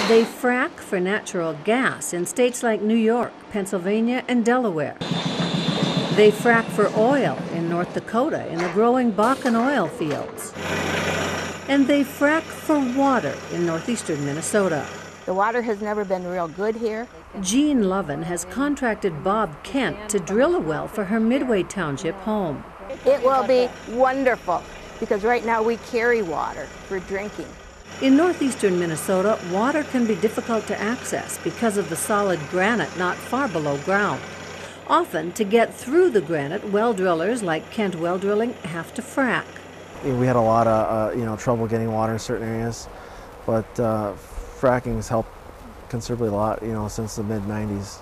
They frack for natural gas in states like New York, Pennsylvania, and Delaware. They frack for oil in North Dakota in the growing Bakken oil fields. And they frack for water in northeastern Minnesota. The water has never been real good here. Jean Lovin has contracted Bob Kent to drill a well for her Midway Township home. It will be wonderful because right now we carry water for drinking. In northeastern Minnesota, water can be difficult to access because of the solid granite not far below ground. Often, to get through the granite, well drillers like Kent Well Drilling have to frack. We had a lot of trouble getting water in certain areas, but fracking has helped considerably a lot, since the mid-90s.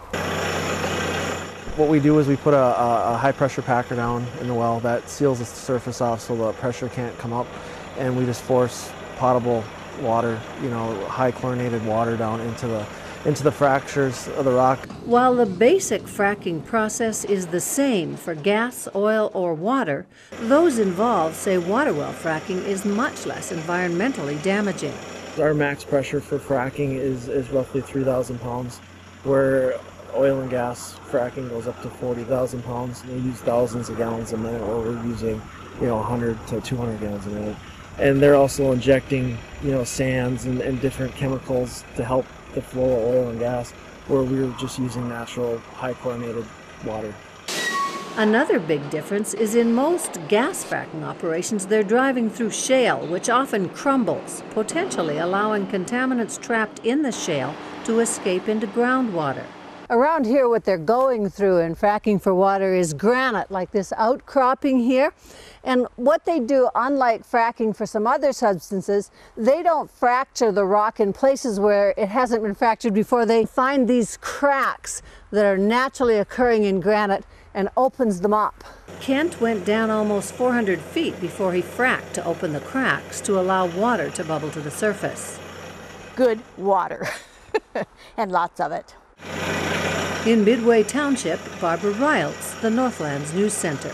What we do is we put a high-pressure packer down in the well that seals the surface off so the pressure can't come up, and we just force potable water, high chlorinated water down into the fractures of the rock. While the basic fracking process is the same for gas, oil, or water, those involved say water well fracking is much less environmentally damaging. Our max pressure for fracking is roughly 3,000 pounds, where oil and gas fracking goes up to 40,000 pounds. We use thousands of gallons a minute, or we're using 100 to 200 gallons a minute. And they're also injecting sands and different chemicals to help the flow of oil and gas, where we're just using natural high chlorinated water. Another big difference is in most gas fracking operations, they're driving through shale, which often crumbles, potentially allowing contaminants trapped in the shale to escape into groundwater. Around here, what they're going through in fracking for water is granite, like this outcropping here. And what they do, unlike fracking for some other substances, they don't fracture the rock in places where it hasn't been fractured before. They find these cracks that are naturally occurring in granite and opens them up. Kent went down almost 400 feet before he fracked to open the cracks to allow water to bubble to the surface. Good water, and lots of it. In Midway Township, Barbara Reyelts, the Northlands News Center.